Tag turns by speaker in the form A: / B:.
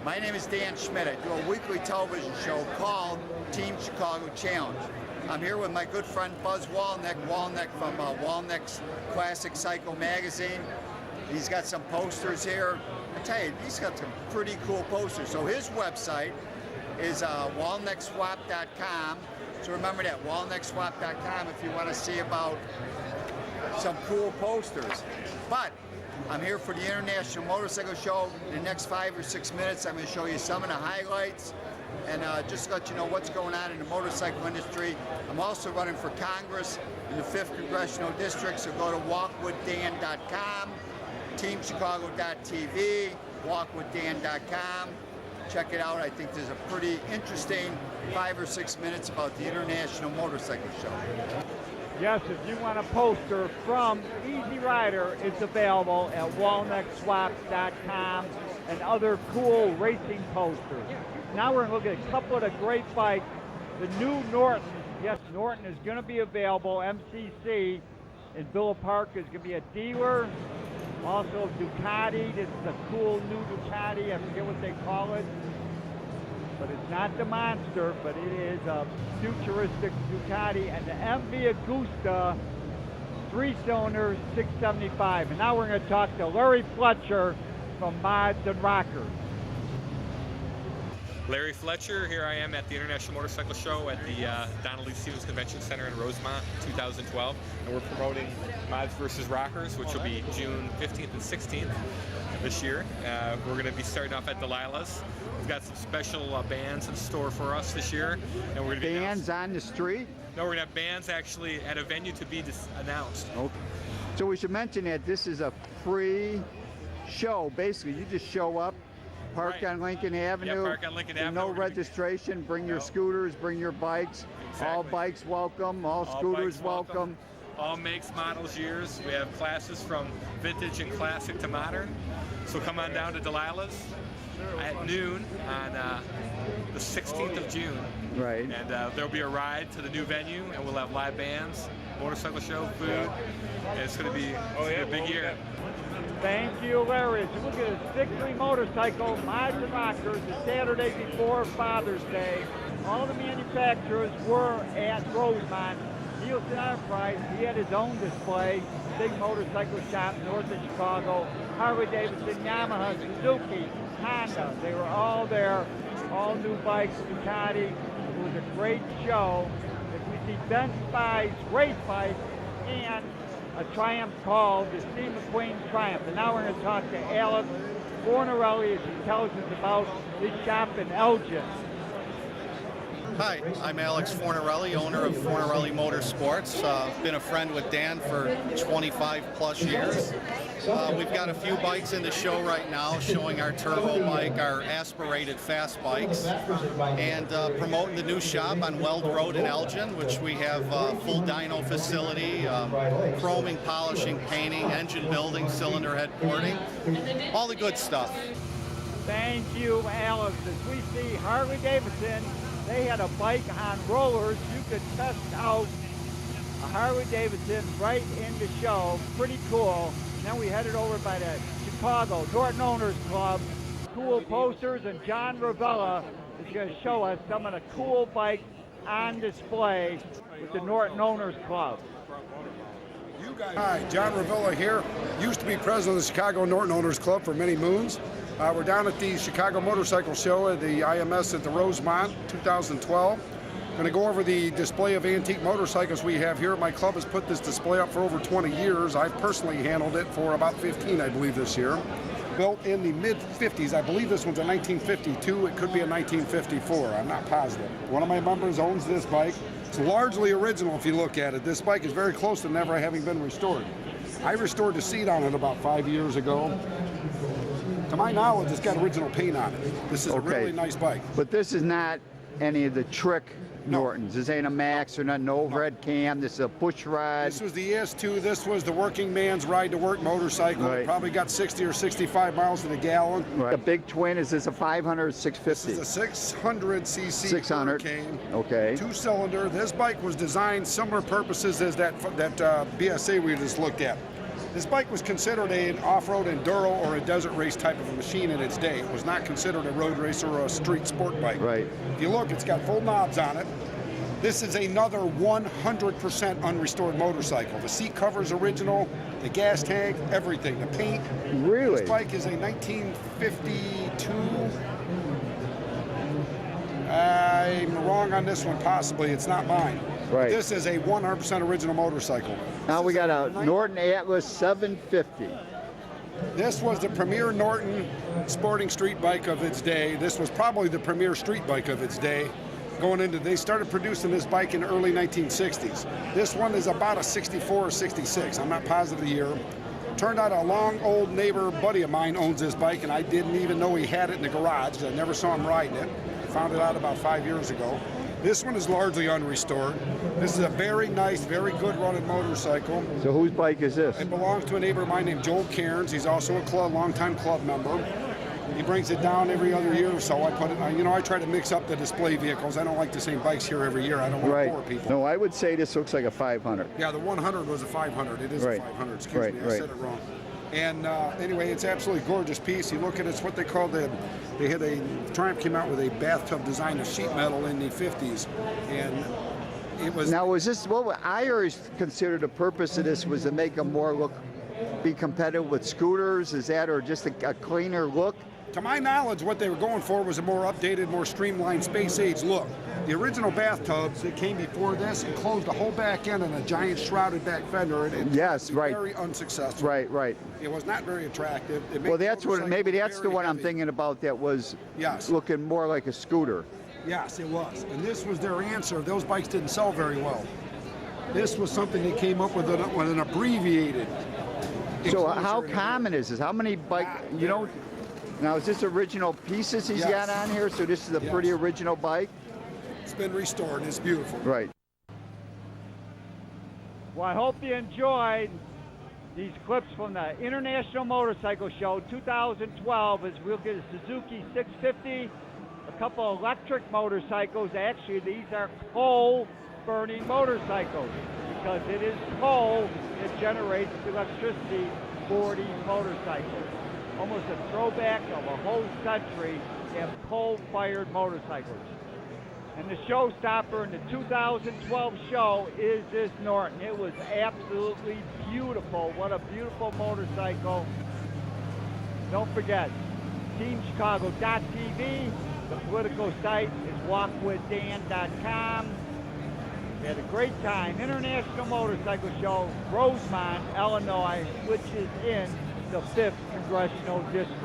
A: My name is Dan Schmitt. I do a weekly television show called Team Chicago Challenge. I'm here with my good friend Buzz Walneck from Walneck's Classic Cycle magazine. He's got some posters here. I tell you, he's got some pretty cool posters. So his website is walneckswap.com. So remember that, walneckswap.com, if you want to see about some cool posters. But I'm here for the International Motorcycle Show. In the next 5 or 6 minutes, I'm going to show you some of the highlights and just let you know what's going on in the motorcycle industry. I'm also running for Congress in the 5th Congressional District, so go to walkwithdan.com, teamchicago.tv, walkwithdan.com. Check it out. I think there's a pretty interesting 5 or 6 minutes about the International Motorcycle Show.
B: Yes, if you want a poster from Easy Rider, it's available at walneckswap.com and other cool racing posters. Now we're going to look at a couple of the great bikes. The new Norton. Yes, Norton is going to be available. MCC in Villa Park is going to be a dealer. Also Ducati. This is a cool new Ducati. I forget what they call it. But it's not the Monster, but it is a futuristic Ducati, and the MV Agusta 3-cylinder 675. And now we're going to talk to Larry Fletcher from Mods and Rockers.
C: Larry Fletcher, here I am at the International Motorcycle Show at the Donald Lee Stevens Convention Center in Rosemont 2012. And we're promoting Mods vs. Rockers, which will be June 15th and 16th this year. We're going to be starting off at Delilah's. We've got some special bands in store for us this year. And we're going to be
A: bands on the street?
C: No, we're going to have bands actually at a venue to be announced.
A: Okay. So we should mention that this is a free show. Basically, you just show up, park on Lincoln Avenue.
C: Yeah, park on Lincoln Avenue.
A: No registration. Bring your scooters, bring your bikes.
C: Exactly.
A: All bikes welcome, all scooters welcome.
C: All makes, models, years. We have classes from vintage and classic to modern. So come on down to Delilah's at noon on the 16th of June.
A: Right.
C: And there'll be a ride to the new venue, and we'll have live bands, motorcycle show, food. And it's going to be a big year.
B: Thank you, Larry. So look at a Victory Motorcycle, Mods and Rockers, the Saturday before Father's Day. All the manufacturers were at Rosemont. Nielsen Enterprise, he had his own display. Big motorcycle shop north of Chicago. Harley Davidson, Yamaha, Suzuki, Honda. They were all there. All new bikes, Ducati. It was a great show. If we see Ben Spy's race bike and a Triumph called the Steve McQueen Triumph. And now we're going to talk to Alex Fornarelli as he tells us about his shop in Elgin.
D: Hi, I'm Alex Fornarelli, owner of Fornarelli Motorsports. Been a friend with Dan for 25 plus years. We've got a few bikes in the show right now showing our turbo bike, our aspirated fast bikes, and promoting the new shop on Weld Road in Elgin, which we have a full dyno facility, chroming, polishing, painting, engine building, cylinder head porting, all the good stuff.
B: Thank you, Alex. As we see Harley Davidson, they had a bike on rollers. You could test out a Harley Davidson right in the show. Pretty cool. Then we headed over by the Chicago Norton Owners Club. Cool posters, and John Ravella is going to show us some of the cool bikes on display with the Norton Owners Club.
E: Hi, John Ravella here. Used to be president of the Chicago Norton Owners Club for many moons. We're down at the Chicago Motorcycle Show at the IMS at the Rosemont 2012. Going to go over the display of antique motorcycles we have here. My club has put this display up for over 20 years. I've personally handled it for about 15, I believe, this year. Built in the mid-50s. I believe this one's a 1952. It could be a 1954. I'm not positive. One of my members owns this bike. It's largely original if you look at it. This bike is very close to never having been restored. I restored the seat on it about 5 years ago. To my knowledge, it's got original paint on it. This is a really nice bike.
A: But this is not any of the trick Nortons. This ain't a Max or nothing, no overhead cam. This is a push ride.
E: This was the ES2. This was the working man's ride-to-work motorcycle. It probably got 60 or 65 miles to the gallon.
A: The big twin, is this a 500 or 650?
E: This is a 600 cc
A: 600.
E: Hurricane.
A: Okay.
E: Two-cylinder. This bike was designed similar purposes as that BSA we just looked at. This bike was considered an off-road enduro or a desert race type of a machine in its day. It was not considered a road racer or a street sport bike.
F: Right.
E: If you look, it's got full knobs on it. This is another 100% unrestored motorcycle. The seat cover's original, the gas tank, everything, the paint.
F: Really?
E: This bike is a 1952. I'm wrong on this one, possibly. It's not mine.
F: Right.
E: This is a 100% original motorcycle.
F: Now we got a Norton Atlas 750.
E: This was the premier Norton sporting street bike of its day. This was probably the premier street bike of its day. They started producing this bike in the early 1960s. This one is about a 64 or 66. I'm not positive the year. Turned out a long old neighbor buddy of mine owns this bike, and I didn't even know he had it in the garage. I never saw him riding it. Found it out about 5 years ago. This one is largely unrestored. This is a very nice, very good running motorcycle.
F: So whose bike is this?
E: It belongs to a neighbor of mine named Joel Cairns. He's also a longtime club member. He brings it down every other year or so. I put it, I try to mix up the display vehicles. I don't like the same bikes here every year. I don't want to bore people.
F: No, I would say this looks like a 500.
E: Yeah, the 100 was a 500. It is a 500. Excuse me, I said it wrong. And anyway, it's absolutely gorgeous piece. You look at it's what they call Triumph came out with a bathtub design of sheet metal in the 50s, and it was.
F: Now, was this what I always considered the purpose of this was to make them be competitive with scooters? Is that, or just a cleaner look?
E: To my knowledge, what they were going for was a more updated, more streamlined space age look. The original bathtubs that came before this enclosed the whole back end and a giant shrouded back fender. Very unsuccessful.
F: Right.
E: It was not very attractive.
F: Well, that's what. Maybe that's the one I'm thinking about. That was looking more like a scooter.
E: Yes, it was. And this was their answer. Those bikes didn't sell very well. This was something they came up with an abbreviated.
F: So how common is this? How many bikes? Now, is this original pieces he's got on here? So this is a pretty original bike?
E: It's been restored. It's beautiful.
F: Right.
B: Well, I hope you enjoyed these clips from the International Motorcycle Show 2012 as we'll get a Suzuki 650, a couple electric motorcycles. Actually, these are coal-burning motorcycles because it is coal that generates electricity for these motorcycles. Almost a throwback of a whole century of coal-fired motorcycles. And the showstopper in the 2012 show is this Norton. It was absolutely beautiful. What a beautiful motorcycle. Don't forget, TeamChicago.tv. The political site is walkwithdan.com. We had a great time. International Motorcycle Show, Rosemont, Illinois, which is in the 5th Congressional District.